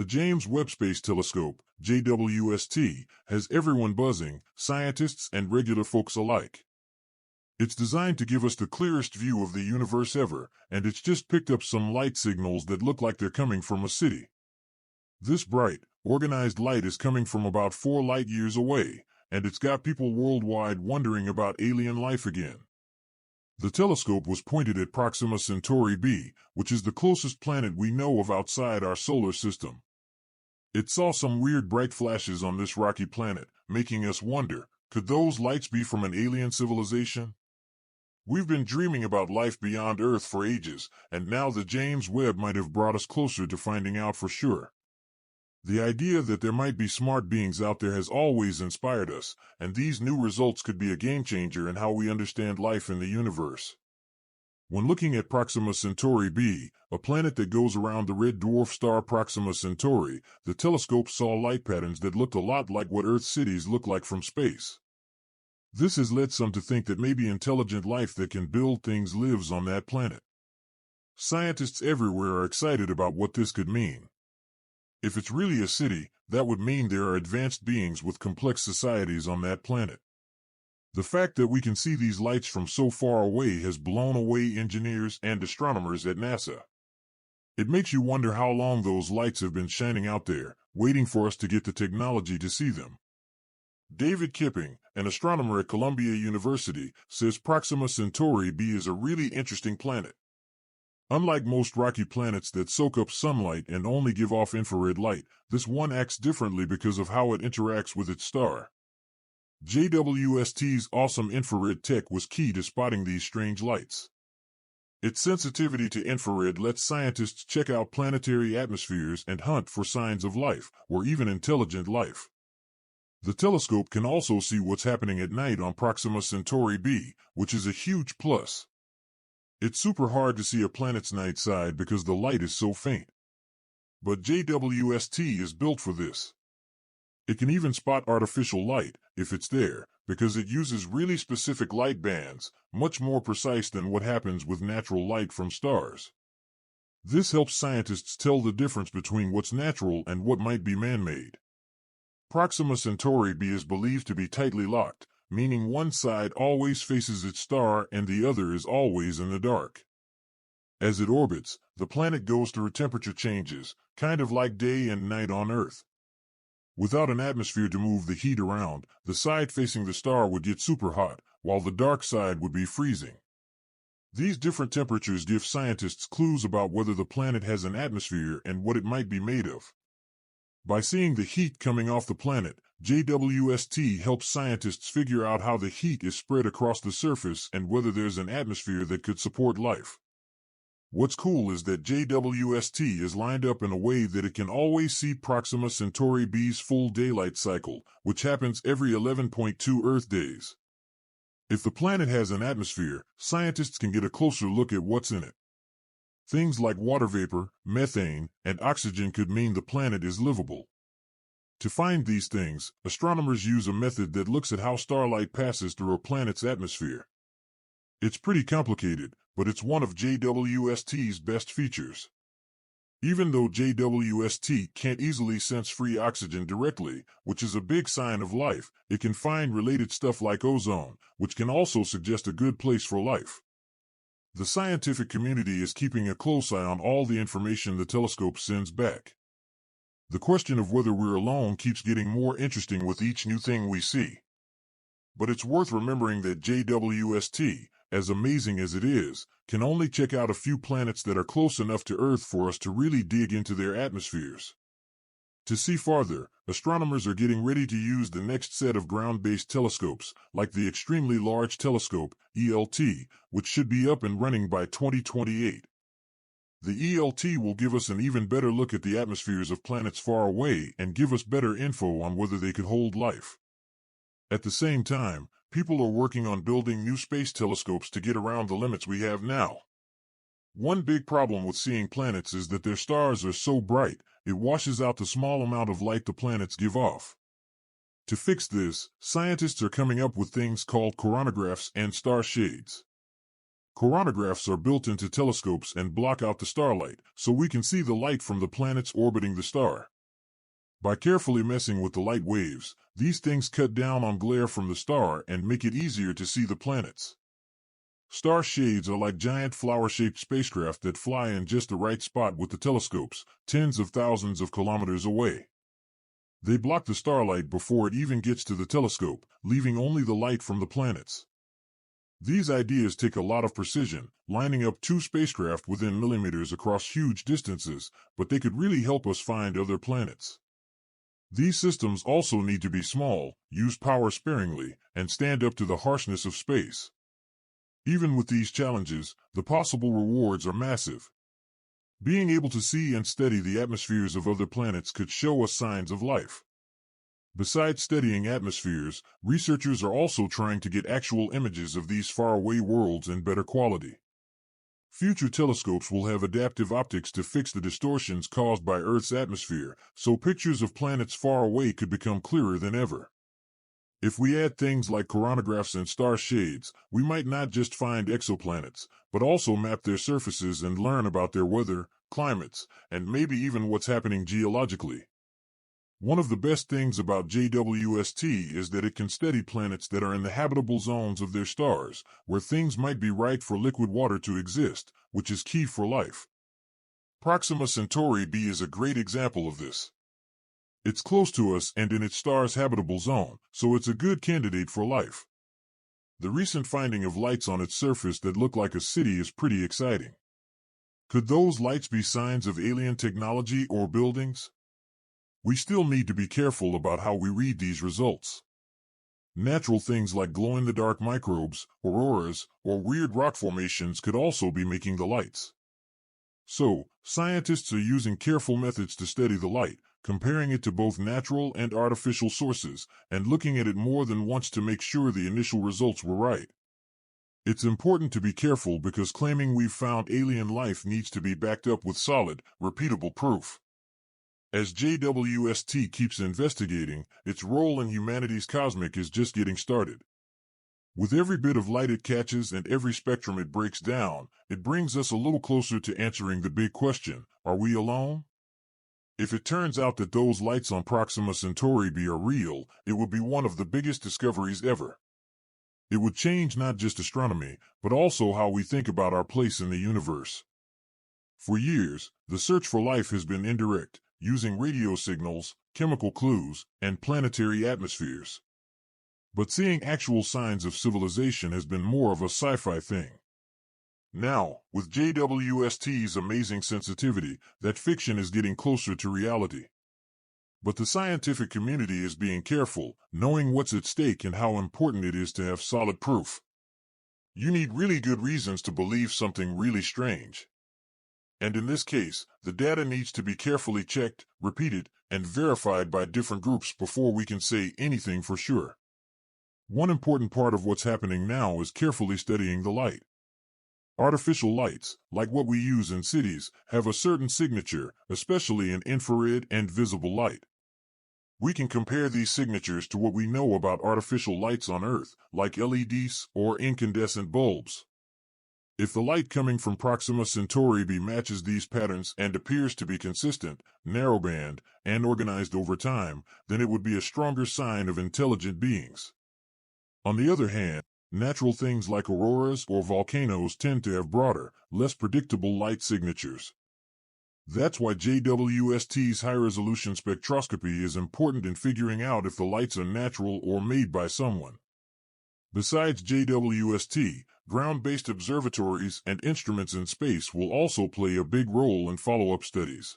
The James Webb Space Telescope, JWST, has everyone buzzing, scientists and regular folks alike. It's designed to give us the clearest view of the universe ever, and it's just picked up some light signals that look like they're coming from a city. This bright, organized light is coming from about 4 light years away, and it's got people worldwide wondering about alien life again. The telescope was pointed at Proxima Centauri b, which is the closest planet we know of outside our solar system. It saw some weird bright flashes on this rocky planet, making us wonder, could those lights be from an alien civilization? We've been dreaming about life beyond Earth for ages, and now the James Webb might have brought us closer to finding out for sure. The idea that there might be smart beings out there has always inspired us, and these new results could be a game-changer in how we understand life in the universe. When looking at Proxima Centauri b, a planet that goes around the red dwarf star Proxima Centauri, the telescope saw light patterns that looked a lot like what Earth cities look like from space. This has led some to think that maybe intelligent life that can build things lives on that planet. Scientists everywhere are excited about what this could mean. If it's really a city, that would mean there are advanced beings with complex societies on that planet. The fact that we can see these lights from so far away has blown away engineers and astronomers at NASA. It makes you wonder how long those lights have been shining out there, waiting for us to get the technology to see them. David Kipping, an astronomer at Columbia University, says Proxima Centauri b is a really interesting planet. Unlike most rocky planets that soak up sunlight and only give off infrared light, this one acts differently because of how it interacts with its star. JWST's awesome infrared tech was key to spotting these strange lights. Its sensitivity to infrared lets scientists check out planetary atmospheres and hunt for signs of life, or even intelligent life. The telescope can also see what's happening at night on Proxima Centauri b, which is a huge plus. It's super hard to see a planet's night side because the light is so faint. But JWST is built for this. It can even spot artificial light, if it's there, because it uses really specific light bands, much more precise than what happens with natural light from stars. This helps scientists tell the difference between what's natural and what might be man-made. Proxima Centauri b is believed to be tightly locked, meaning one side always faces its star and the other is always in the dark. As it orbits, the planet goes through temperature changes, kind of like day and night on Earth. Without an atmosphere to move the heat around, the side facing the star would get super hot, while the dark side would be freezing. These different temperatures give scientists clues about whether the planet has an atmosphere and what it might be made of. By seeing the heat coming off the planet, JWST helps scientists figure out how the heat is spread across the surface and whether there's an atmosphere that could support life. What's cool is that JWST is lined up in a way that it can always see Proxima Centauri b's full daylight cycle, which happens every 11.2 Earth days. If the planet has an atmosphere, scientists can get a closer look at what's in it. Things like water vapor, methane, and oxygen could mean the planet is livable. To find these things, astronomers use a method that looks at how starlight passes through a planet's atmosphere. It's pretty complicated, but it's one of JWST's best features. Even though JWST can't easily sense free oxygen directly, which is a big sign of life, it can find related stuff like ozone, which can also suggest a good place for life. The scientific community is keeping a close eye on all the information the telescope sends back. The question of whether we're alone keeps getting more interesting with each new thing we see. But it's worth remembering that JWST, as amazing as it is, can only check out a few planets that are close enough to Earth for us to really dig into their atmospheres. To see farther, astronomers are getting ready to use the next set of ground-based telescopes, like the Extremely Large Telescope, ELT, which should be up and running by 2028. The ELT will give us an even better look at the atmospheres of planets far away and give us better info on whether they could hold life. At the same time, people are working on building new space telescopes to get around the limits we have now. One big problem with seeing planets is that their stars are so bright, it washes out the small amount of light the planets give off. To fix this, scientists are coming up with things called coronagraphs and star shades. Coronagraphs are built into telescopes and block out the starlight, so we can see the light from the planets orbiting the star. By carefully messing with the light waves, these things cut down on glare from the star and make it easier to see the planets. Star shades are like giant flower-shaped spacecraft that fly in just the right spot with the telescopes, tens of thousands of kilometers away. They block the starlight before it even gets to the telescope, leaving only the light from the planets. These ideas take a lot of precision, lining up two spacecraft within millimeters across huge distances, but they could really help us find other planets. These systems also need to be small, use power sparingly, and stand up to the harshness of space. Even with these challenges, the possible rewards are massive. Being able to see and study the atmospheres of other planets could show us signs of life. Besides studying atmospheres, researchers are also trying to get actual images of these faraway worlds in better quality. Future telescopes will have adaptive optics to fix the distortions caused by Earth's atmosphere, so pictures of planets far away could become clearer than ever. If we add things like coronagraphs and star shades, we might not just find exoplanets, but also map their surfaces and learn about their weather, climates, and maybe even what's happening geologically. One of the best things about JWST is that it can study planets that are in the habitable zones of their stars, where things might be right for liquid water to exist, which is key for life. Proxima Centauri b is a great example of this. It's close to us and in its star's habitable zone, so it's a good candidate for life. The recent finding of lights on its surface that look like a city is pretty exciting. Could those lights be signs of alien technology or buildings? We still need to be careful about how we read these results. Natural things like glow-in-the-dark microbes, auroras, or weird rock formations could also be making the lights. So, scientists are using careful methods to study the light, comparing it to both natural and artificial sources, and looking at it more than once to make sure the initial results were right. It's important to be careful because claiming we've found alien life needs to be backed up with solid, repeatable proof. As JWST keeps investigating, its role in humanity's cosmic is just getting started. With every bit of light it catches and every spectrum it breaks down, it brings us a little closer to answering the big question, are we alone? If it turns out that those lights on Proxima Centauri b are real, it would be one of the biggest discoveries ever. It would change not just astronomy, but also how we think about our place in the universe. For years, the search for life has been indirect, using radio signals, chemical clues, and planetary atmospheres. But seeing actual signs of civilization has been more of a sci-fi thing. Now, with JWST's amazing sensitivity, that fiction is getting closer to reality. But the scientific community is being careful, knowing what's at stake and how important it is to have solid proof. You need really good reasons to believe something really strange. And in this case, the data needs to be carefully checked, repeated, and verified by different groups before we can say anything for sure. One important part of what's happening now is carefully studying the light. Artificial lights, like what we use in cities, have a certain signature, especially in infrared and visible light. We can compare these signatures to what we know about artificial lights on Earth, like LEDs or incandescent bulbs. If the light coming from Proxima Centauri b matches these patterns and appears to be consistent, narrowband, and organized over time, then it would be a stronger sign of intelligent beings. On the other hand, natural things like auroras or volcanoes tend to have broader, less predictable light signatures. That's why JWST's high-resolution spectroscopy is important in figuring out if the lights are natural or made by someone. Besides JWST, ground-based observatories and instruments in space will also play a big role in follow-up studies.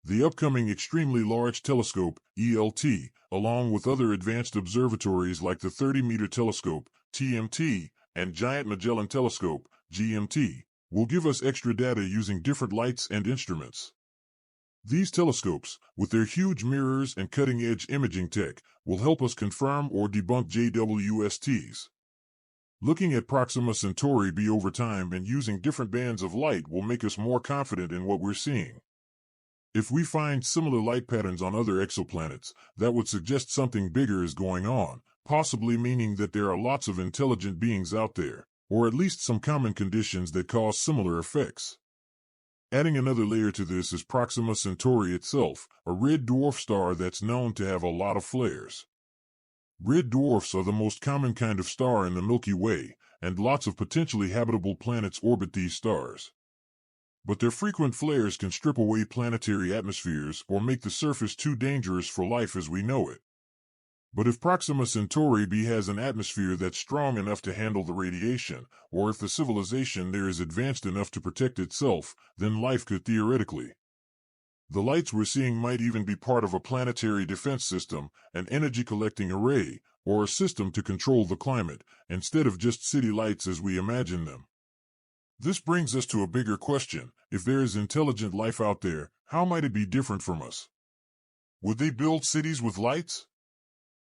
The upcoming Extremely Large Telescope, ELT, along with other advanced observatories like the 30-meter telescope, TMT, and Giant Magellan Telescope, GMT, will give us extra data using different lights and instruments. These telescopes, with their huge mirrors and cutting-edge imaging tech, will help us confirm or debunk JWSTs. Looking at Proxima Centauri b over time and using different bands of light will make us more confident in what we're seeing. If we find similar light patterns on other exoplanets, that would suggest something bigger is going on, possibly meaning that there are lots of intelligent beings out there. or at least some common conditions that cause similar effects. Adding another layer to this is Proxima Centauri itself, a red dwarf star that's known to have a lot of flares. Red dwarfs are the most common kind of star in the Milky Way, and lots of potentially habitable planets orbit these stars. But their frequent flares can strip away planetary atmospheres or make the surface too dangerous for life as we know it. But if Proxima Centauri b has an atmosphere that's strong enough to handle the radiation, or if the civilization there is advanced enough to protect itself, then life could theoretically. The lights we're seeing might even be part of a planetary defense system, an energy-collecting array, or a system to control the climate, instead of just city lights as we imagine them. This brings us to a bigger question. If there is intelligent life out there, how might it be different from us? Would they build cities with lights?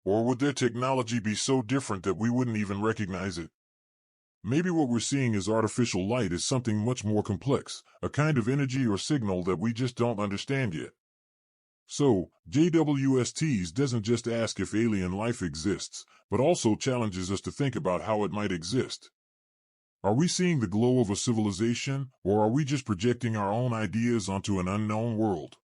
Or would their technology be so different that we wouldn't even recognize it? Maybe what we're seeing as artificial light is something much more complex, a kind of energy or signal that we just don't understand yet. So, JWST doesn't just ask if alien life exists, but also challenges us to think about how it might exist. Are we seeing the glow of a civilization, or are we just projecting our own ideas onto an unknown world?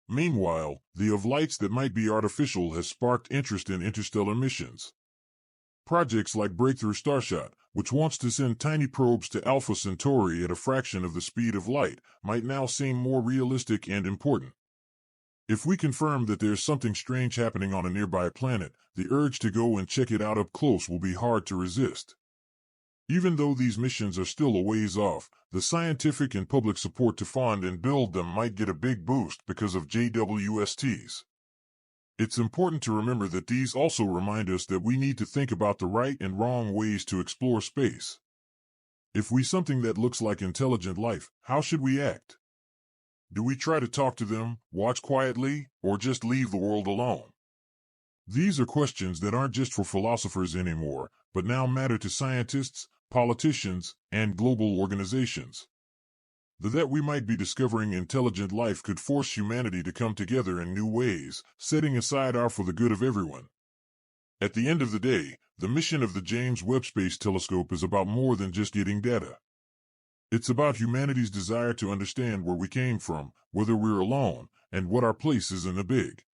Meanwhile, the of lights that might be artificial has sparked interest in interstellar missions. Projects like Breakthrough Starshot, which wants to send tiny probes to Alpha Centauri at a fraction of the speed of light, might now seem more realistic and important. If we confirm that there's something strange happening on a nearby planet, the urge to go and check it out up close will be hard to resist. Even though these missions are still a ways off, the scientific and public support to fund and build them might get a big boost because of JWSTs. It's important to remember that these also remind us that we need to think about the right and wrong ways to explore space. If we see something that looks like intelligent life, how should we act? Do we try to talk to them, watch quietly, or just leave the world alone? These are questions that aren't just for philosophers anymore, but now matter to scientists, politicians, and global organizations. That we might be discovering intelligent life could force humanity to come together in new ways, setting aside our for the good of everyone. At the end of the day, the mission of the James Webb Space Telescope is about more than just getting data. It's about humanity's desire to understand where we came from, whether we're alone, and what our place is in the big